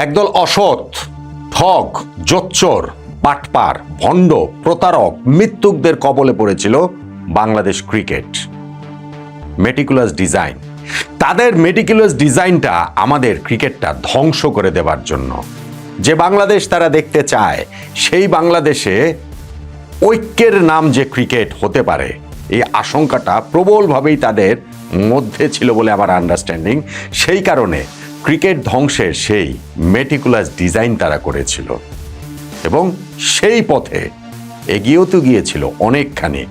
একদল অসৎ, ঠগ, জোচ্চোর, বাটপার, ভণ্ড, প্রতারক, মিথ্যুকদের কবলে পড়েছিল বাংলাদেশ ক্রিকেট। মেটিকুলাস ডিজাইন, তাদের মেটিকুলাস ডিজাইনটা আমাদের ক্রিকেটটা ধ্বংস করে দেবার জন্য। যে বাংলাদেশ তারা দেখতে চায়, সেই বাংলাদেশে ঐক্যের নাম যে ক্রিকেট হতে পারে, এই আশঙ্কাটা প্রবলভাবেই তাদের মধ্যে ছিল বলে আমার আন্ডারস্ট্যান্ডিং। সেই কারণে ক্রিকেট ধ্বংসের সেই মেটিকুলাস ডিজাইন তারা করেছিল এবং সেই পথে এগিয়েও তো গিয়েছিল অনেকখানি।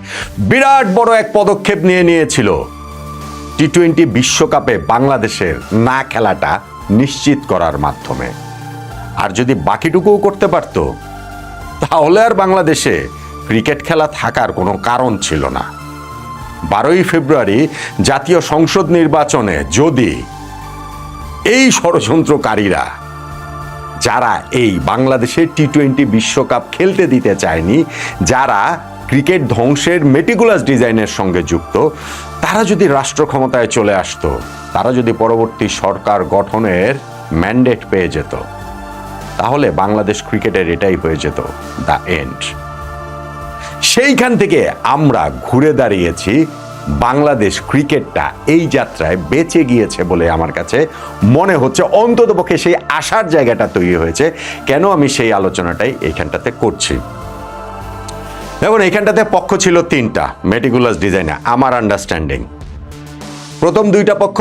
বিরাট বড় এক পদক্ষেপ নিয়েছিল টি-20 বিশ্বকাপে বাংলাদেশের না খেলাটা নিশ্চিত করার মাধ্যমে। আর যদি বাকিটুকুও করতে পারত, তাহলে আর বাংলাদেশে ক্রিকেট খেলা থাকার কোনো কারণ ছিল না। 12ই ফেব্রুয়ারি জাতীয় সংসদ নির্বাচনে যদি এই ষড়যন্ত্রকারীরা, যারা এই বাংলাদেশে টি-20 বিশ্বকাপ খেলতে দিতে চায়নি, যারা ক্রিকেট ধ্বংসের মেটিকুলাস ডিজাইনের সঙ্গে যুক্ত, তারা যদি রাষ্ট্র ক্ষমতায় চলে আসতো, তারা যদি পরবর্তী সরকার গঠনের ম্যান্ডেট পেয়ে যেত, তাহলে বাংলাদেশ ক্রিকেটের এটাই হয়ে যেত দ্য এন্ড। সেইখান থেকে আমরা ঘুরে দাঁড়িয়েছি, বাংলাদেশ ক্রিকেটটা এই যাত্রায় বেঁচে গিয়েছে বলে আমার কাছে মনে হচ্ছে। অন্ততপক্ষে সেই আশার জায়গাটা তৈরি হয়েছে। কেন আমি সেই আলোচনাটাই এইখানটাতে করছি? দেখুন, এইখানটাতে পক্ষ ছিল 3টা মেটিকুলাস ডিজাইনে আমার আন্ডারস্ট্যান্ডিং। প্রথম 2টা পক্ষ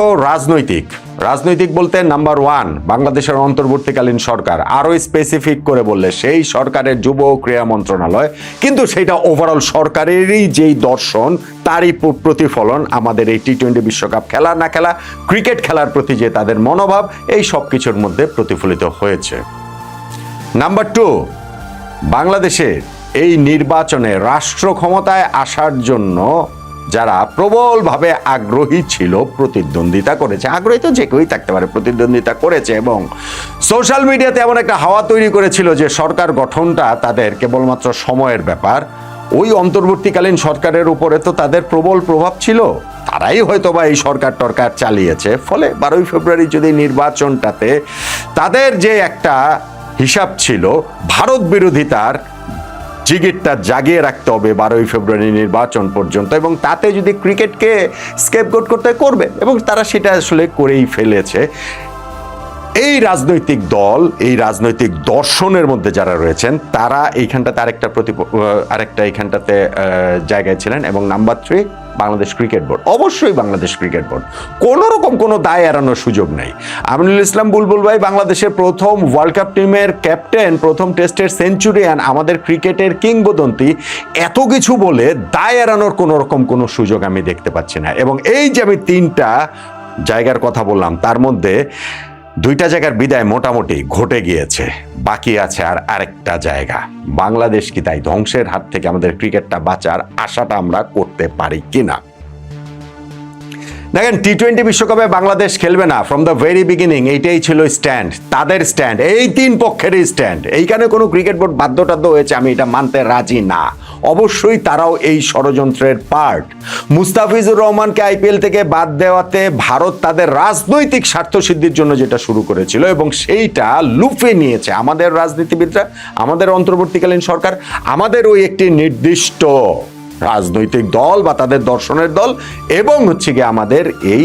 রাজনৈতিক বলতে নাম্বার 1 বাংলাদেশের অন্তর্বর্তীকালীন সরকার, আরো স্পেসিফিক করে বললে সেই সরকারের যুব ও ক্রীড়া মন্ত্রণালয়। কিন্তু সেটা ওভারঅল সরকারেরই যেই দর্শন, তারই প্রতিফলন আমাদের এই টি-20 বিশ্বকাপ খেলা না খেলা, ক্রিকেট খেলার প্রতি যে তাদের মনোভাব, এই সব কিছুর মধ্যে প্রতিফলিত হয়েছে। নাম্বার 2, বাংলাদেশের এই নির্বাচনে রাষ্ট্র ক্ষমতায় আসার জন্য যারা প্রবলভাবে আগ্রহী ছিল, প্রতিদ্বন্দ্বিতা করেছে, আগ্রহী তো যে কেউই থাকতে পারে, প্রতিদ্বন্দ্বিতা করেছে এবং সোশ্যাল মিডিয়াতে এমন একটা হাওয়া তৈরি করেছিল যে সরকার গঠনটা তাদের কেবলমাত্র সময়ের ব্যাপার। ওই অন্তর্বর্তীকালীন সরকারের উপরে তো তাদের প্রবল প্রভাব ছিল, তারাই হয়তো বা এই সরকার চালিয়েছে। ফলে 12ই ফেব্রুয়ারি যদি নির্বাচনটাতে তাদের যে একটা হিসাব ছিল, ভারত বিরোধিতার জিগিরটা জাগিয়ে রাখতে হবে 12ই ফেব্রুয়ারি নির্বাচন পর্যন্ত, এবং তাতে যদি ক্রিকেটকে স্কেপগোট করতে করবে, এবং তারা সেটা আসলে করেই ফেলেছে। এই রাজনৈতিক দল, এই রাজনৈতিক দর্শনের মধ্যে যারা রয়েছেন, তারা এইখানটাতে আরেকটা এইখানটাতে জায়গায় ছিলেন। এবং নাম্বার 3, বাংলাদেশ ক্রিকেট বোর্ড। অবশ্যই বাংলাদেশ ক্রিকেট বোর্ড, কোনো রকম কোনো দায় এড়ানোর সুযোগ নেই। আমিনুল ইসলাম বুলবুল ভাই বাংলাদেশের প্রথম ওয়ার্ল্ড কাপ টিমের ক্যাপ্টেন, প্রথম টেস্টের সেঞ্চুরিয়ান, আমাদের ক্রিকেটের কিংবদন্তি, এত কিছু বলে দায় এড়ানোর কোনো রকম কোনো সুযোগ আমি দেখতে পাচ্ছি না। এবং এই যে আমি 3টা জায়গার কথা বললাম, তার মধ্যে 2টা জায়গার বিদায় মোটামুটি ঘটে গিয়েছে, বাকি আছে আর আরেকটা জায়গা। বাংলাদেশ কি তাই ধ্বংসের হাত থেকে আমাদের ক্রিকেটটা বাঁচার আশাটা আমরা করতে পারি কিনা? দেখেন, টি-20 বিশ্বকাপে বাংলাদেশ খেলবে না ফ্রম দ্য ভেরি বিগিনিং, এইটাই ছিল স্ট্যান্ড, তাদের স্ট্যান্ড, এই 3 পক্ষেরই স্ট্যান্ড। এইখানে কোনো ক্রিকেট বোর্ড বাধ্যটাধ্য হয়েছে আমি এটা মানতে রাজি না। অবশ্যই তারাও এই ষড়যন্ত্রের পার্ট। মুস্তাফিজুর রহমানকে আইপিএল থেকে বাদ দেওয়াতে ভারত তাদের রাজনৈতিক স্বার্থ সিদ্ধির জন্য যেটা শুরু করেছিল, এবং সেইটা লুফে নিয়েছে আমাদের রাজনীতিবিদরা, আমাদের অন্তর্বর্তীকালীন সরকার, আমাদের ওই একটি নির্দিষ্ট রাজনৈতিক দল বা তাদের দর্শনের দল, এবং হচ্ছে গিয়ে আমাদের এই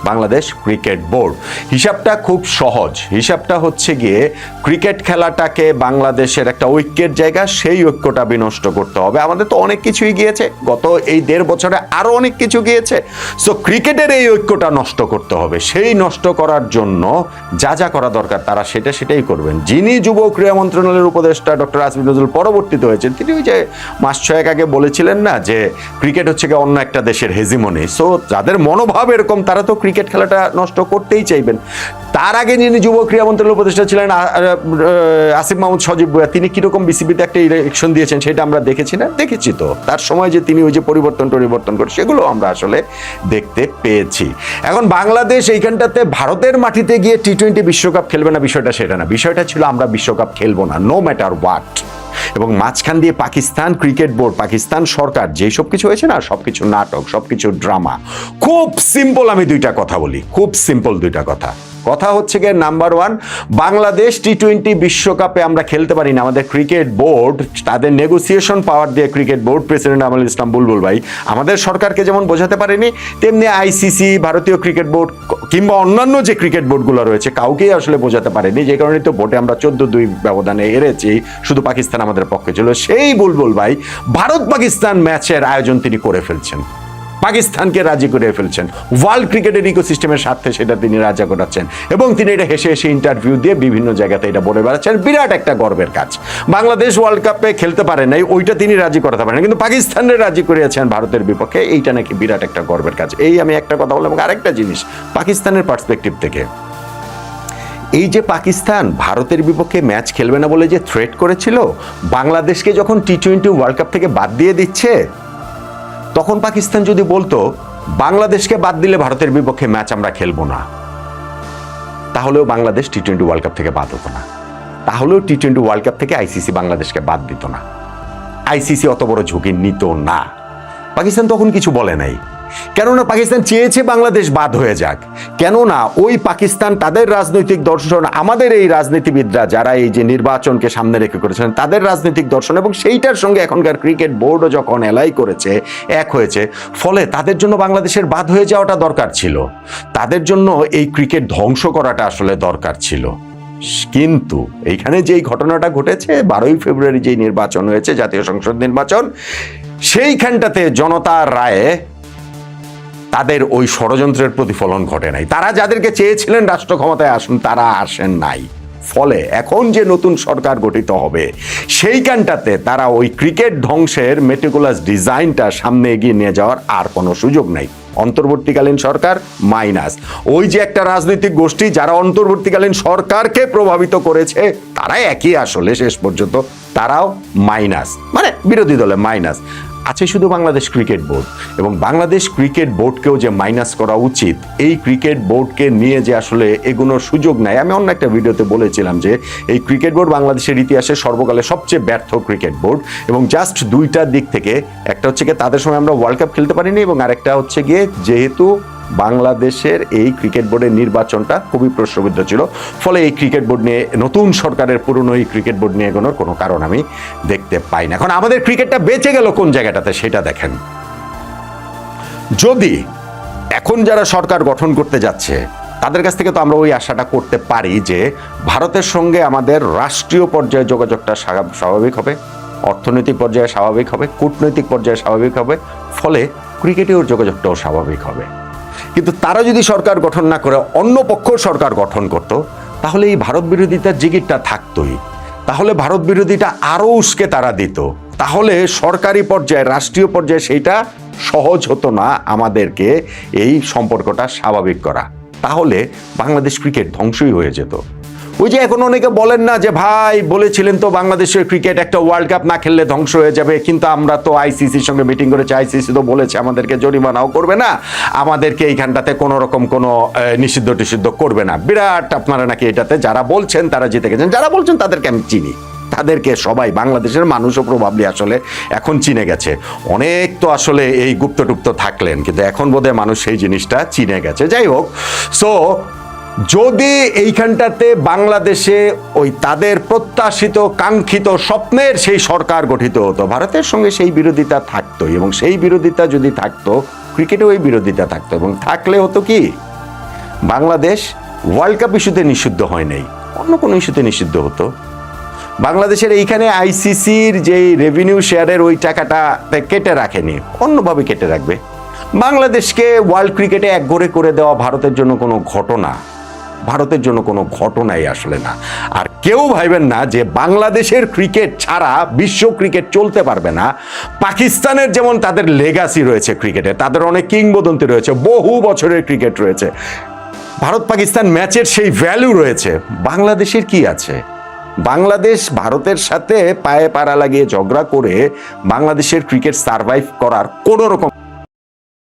বাংলাদেশ ক্রিকেট বোর্ড। হিসাবটা খুব সহজ। হিসাবটা হচ্ছে গিয়ে ক্রিকেট খেলাটাকে বাংলাদেশের একটা ঐক্যের জায়গা, সেই ঐক্যটা বিনষ্ট করতে হবে। আমাদের তো অনেক কিছুই গিয়েছে, গত এই 1.5 বছরে আরো অনেক কিছু গিয়েছে। সো ক্রিকেটের এই ঐক্যটা নষ্ট করতে হবে। সেই নষ্ট করার জন্য যা করা দরকার তারা সেটাই করবেন। যিনি যুব ক্রীড়া মন্ত্রণালয়ের উপদেষ্টা ডক্টর আসিফ নজরুল পরবর্তীতে হয়েছেন, তিনি ওই যে মাস 6 আগে বলেছিলেন না যে ক্রিকেট হচ্ছে গিয়ে অন্য একটা দেশের হেজিমনি। সো যাদের মনোভাব এরকম, তারা তো ক্রিকেট খেলাটা নষ্ট করতেই চাইবেন। তার আগে যিনি যুব ক্রীড়া মন্ত্রণালয়ের উপদেষ্টা ছিলেন আসিফ মাহমুদ সজীব ভুঁইয়া, তিনি কিরকম বিসিবিতে একটা ইলেকশন দিয়েছেন সেটা আমরা দেখেছি না? দেখেছি তো। তার সময় যে তিনি ওই যে পরিবর্তন করে, সেগুলো আমরা আসলে দেখতে পেয়েছি। এখন বাংলাদেশ এইখানটাতে ভারতের মাটিতে গিয়ে টি-20 বিশ্বকাপ খেলবে না, বিষয়টা সেটা না। বিষয়টা ছিল আমরা বিশ্বকাপ খেলবো না, নো ম্যাটার হোয়াট। এবং মাঝখান দিয়ে পাকিস্তান ক্রিকেট বোর্ড, পাকিস্তান সরকার, যেই সব কিছু হয়েছে না, সবকিছু নাটক, সবকিছু ড্রামা। খুব সিম্পল আমি 2টা কথা বলি, খুব সিম্পল 2টা কথা। কথা হচ্ছে গিয়ে নাম্বার ওয়ান, বাংলাদেশ টি-20 বিশ্বকাপে আমরা খেলতে পারি না। আমাদের ক্রিকেট বোর্ড তাদের নেগোসিয়েশন পাওয়ার দিয়ে, ক্রিকেট বোর্ড প্রেসিডেন্ট আমল ইসলাম বুলবুল ভাই আমাদের সরকারকে যেমন বোঝাতে পারেনি, তেমনি আইসিসি, ভারতীয় ক্রিকেট বোর্ড কিংবা অন্যান্য যে ক্রিকেট বোর্ডগুলো রয়েছে কাউকেই আসলে বোঝাতে পারেনি। যে কারণে তো ভোটে আমরা 14-2 ব্যবধানে হেরেছি, শুধু পাকিস্তান আমাদের পক্ষে ছিল। সেই বুলবুল ভাই ভারত পাকিস্তান ম্যাচের আয়োজন তিনি করে ফেলছেন, পাকিস্তানকে রাজি করে ফেলছেন, ওয়ার্ল্ড ক্রিকেটের ইকোসিস্টেমের স্বার্থে সেটা তিনি রাজা করাচ্ছেন, এবং তিনি এটা হেসে হেসে ইন্টারভিউ দিয়ে বিভিন্ন জায়গাতে এটা বলে বেড়াচ্ছেন। বিরাট একটা গর্বের কাজ। বাংলাদেশ ওয়ার্ল্ড কাপে খেলতে পারে নাই, ওইটা তিনি রাজি করাতে পারেন, কিন্তু পাকিস্তানের রাজি করিয়েছেন ভারতের বিপক্ষে, এইটা নাকি বিরাট একটা গর্বের কাজ। এই আমি একটা কথা বললাম। এবং আরেকটা জিনিস, পাকিস্তানের পার্সপেক্টিভ থেকে, এই যে পাকিস্তান ভারতের বিপক্ষে ম্যাচ খেলবে না বলে যে থ্রেট করেছিল, বাংলাদেশকে যখন টি-20 ওয়ার্ল্ড কাপ থেকে বাদ দিয়ে দিচ্ছে, তখন পাকিস্তান যদি বলতো বাংলাদেশকে বাদ দিলে ভারতের বিপক্ষে ম্যাচ আমরা খেলবো না, তাহলেও বাংলাদেশ টি-20 ওয়ার্ল্ড কাপ থেকে বাদ হতো না, তাহলেও টি-20 ওয়ার্ল্ড কাপ থেকে আইসিসি বাংলাদেশকে বাদ দিত না, আইসিসি অত বড় ঝুঁকি নিত না। পাকিস্তান তখন কিছু বলে নাই, কেননা পাকিস্তান চেয়েছে বাংলাদেশ বাদ হয়ে যাক। কেননা ওই পাকিস্তান তাদের রাজনৈতিক দর্শন, আমাদের এই রাজনীতিবিদরা যারা এই যে নির্বাচনকে সামনে রেখে করেছেন তাদের রাজনৈতিক দর্শন, এবং সেইটার সঙ্গে এখনকার ক্রিকেট বোর্ডও যখন এলাই করেছে, এক হয়েছে, ফলে তাদের জন্য বাংলাদেশের বাদ হয়ে যাওয়াটা দরকার ছিল, তাদের জন্য এই ক্রিকেট ধ্বংস করাটা আসলে দরকার ছিল। কিন্তু এইখানে যেই ঘটনাটা ঘটেছে, 12ই ফেব্রুয়ারি যেই নির্বাচন হয়েছে, জাতীয় সংসদ নির্বাচন, সেইখানটাতে জনতার রায়ে তাদের ওই ষড়যন্ত্রের প্রতিফলন ঘটে নাই। তারা যাদেরকে চেয়েছিলেন রাষ্ট্র ক্ষমতায় আসুন, তারা আসেন নাই। ফলে এখন যে নতুন সরকার গঠিত হবে, সেইখানটাতে তারা ওই ক্রিকেট ধ্বংসের মেটিকুলাস ডিজাইনটা সামনে এগিয়ে নিয়ে যাওয়ার আর কোনো সুযোগ নাই। অন্তর্বর্তীকালীন সরকার মাইনাস, ওই যে একটা রাজনৈতিক গোষ্ঠী যারা অন্তর্বর্তীকালীন সরকারকে প্রভাবিত করেছে, তারাই একই আসলে শেষ পর্যন্ত, তারাও মাইনাস, মানে বিরোধী দলে মাইনাস আছে শুধু বাংলাদেশ ক্রিকেট বোর্ড। এবং বাংলাদেশ ক্রিকেট বোর্ডকেও যে মাইনাস করা উচিত, এই ক্রিকেট বোর্ডকে নিয়ে যে আসলে এগুনোর সুযোগ নাই। আমি অন্য একটা ভিডিওতে বলেছিলাম যে এই ক্রিকেট বোর্ড বাংলাদেশের ইতিহাসে সর্বকালে সবচেয়ে ব্যর্থ ক্রিকেট বোর্ড, এবং জাস্ট দুইটা দিক থেকে, একটা হচ্ছে গিয়ে তাদের সময় আমরা ওয়ার্ল্ড কাপ খেলতে পারিনি, এবং আরেকটা হচ্ছে গিয়ে যেহেতু বাংলাদেশের এই ক্রিকেট বোর্ডের নির্বাচনটা খুবই প্রশ্নবিদ্ধ ছিল, ফলে এই ক্রিকেট বোর্ড নিয়ে, নতুন সরকারের পুরনো এই ক্রিকেট বোর্ড নিয়ে এগোনোর কোনো কারণ আমি দেখতে পাই না। এখন আমাদের ক্রিকেটটা বেঁচে গেল কোন জায়গাটাতে সেটা দেখেন। যদি এখন যারা সরকার গঠন করতে যাচ্ছে তাদের কাছ থেকে তো আমরা ওই আশাটা করতে পারি যে ভারতের সঙ্গে আমাদের রাষ্ট্রীয় পর্যায়ে যোগাযোগটা স্বাভাবিক হবে, অর্থনৈতিক পর্যায়ে স্বাভাবিক হবে, কূটনৈতিক পর্যায়ে স্বাভাবিক হবে, ফলে ক্রিকেটেও যোগাযোগটাও স্বাভাবিক হবে। কিন্তু তারা যদি সরকার গঠন না করে অন্য পক্ষ সরকার গঠন করত, তাহলে এই ভারত বিরোধিতার জিগিরটা থাকতোই, তাহলে ভারত বিরোধিতা আরও উস্কে তারা দিত, তাহলে সরকারি পর্যায়ে, রাষ্ট্রীয় পর্যায়ে সেইটা সহজ হতো না আমাদেরকে এই সম্পর্কটা স্বাভাবিক করা, তাহলে বাংলাদেশ ক্রিকেট ধ্বংসই হয়ে যেত। ওই যে এখন অনেকে বলেন না যে ভাই বলেছিলেন তো বাংলাদেশের ক্রিকেট একটা ওয়ার্ল্ড কাপ না খেললে ধ্বংস হয়ে যাবে, কিন্তু আমরা তো আইসিসির সঙ্গে মিটিং করেছি, আইসিসি তো বলেছে আমাদেরকে জরিমানাও করবে না, আমাদেরকে এইখানটাতে কোনো রকম কোনো নিষিদ্ধ টিষিদ্ধ করবে না। বিরাট আপনারা নাকি এটাতে যারা বলছেন তারা জিতে গেছেন, যারা বলছেন তাদেরকে আমি চিনি, তাদেরকে সবাই বাংলাদেশের মানুষও প্রবাবলি আসলে এখন চিনে গেছে। অনেক তো আসলে এই গুপ্তটুপ্ত থাকলেন, কিন্তু এখন বোধহয় মানুষ সেই জিনিসটা চিনে গেছে। যাই হোক, সো যদি এইখানটাতে বাংলাদেশে ওই তাদের প্রত্যাশিত কাঙ্ক্ষিত স্বপ্নের সেই সরকার গঠিত হতো, ভারতের সঙ্গে সেই বিরোধিতা থাকতো, এবং সেই বিরোধিতা যদি থাকতো, ক্রিকেটেও এই বিরোধিতা থাকতো, এবং থাকলে হতো কি, বাংলাদেশ ওয়ার্ল্ড কাপ ইস্যুতে নিষিদ্ধ হয় নাই, অন্য কোনো ইস্যুতে নিষিদ্ধ হতো। বাংলাদেশের এইখানে আইসিসির যে রেভিনিউ শেয়ারের ওই টাকাটা কেটে রাখেনি, অন্যভাবে কেটে রাখবে। বাংলাদেশকে ওয়ার্ল্ড ক্রিকেটে একঘরে করে দেওয়া ভারতের জন্য কোনো ঘটনা, ভারতের জন্য কোনো ঘটনাই আসলে না। আর কেউ ভাইবেন না যে বাংলাদেশের ক্রিকেট ছাড়া বিশ্ব ক্রিকেট চলতে পারবে না। পাকিস্তানের যেমন তাদের লেগাসি রয়েছে ক্রিকেটে, তাদের অনেক কিংবদন্তি রয়েছে, বহু বছরের ক্রিকেট রয়েছে, ভারত পাকিস্তান ম্যাচের সেই ভ্যালু রয়েছে। বাংলাদেশের কি আছে? বাংলাদেশ ভারতের সাথে পায়ে পাড়া লাগিয়ে ঝগড়া করে বাংলাদেশের ক্রিকেট সার্ভাইভ করার কোনো রকম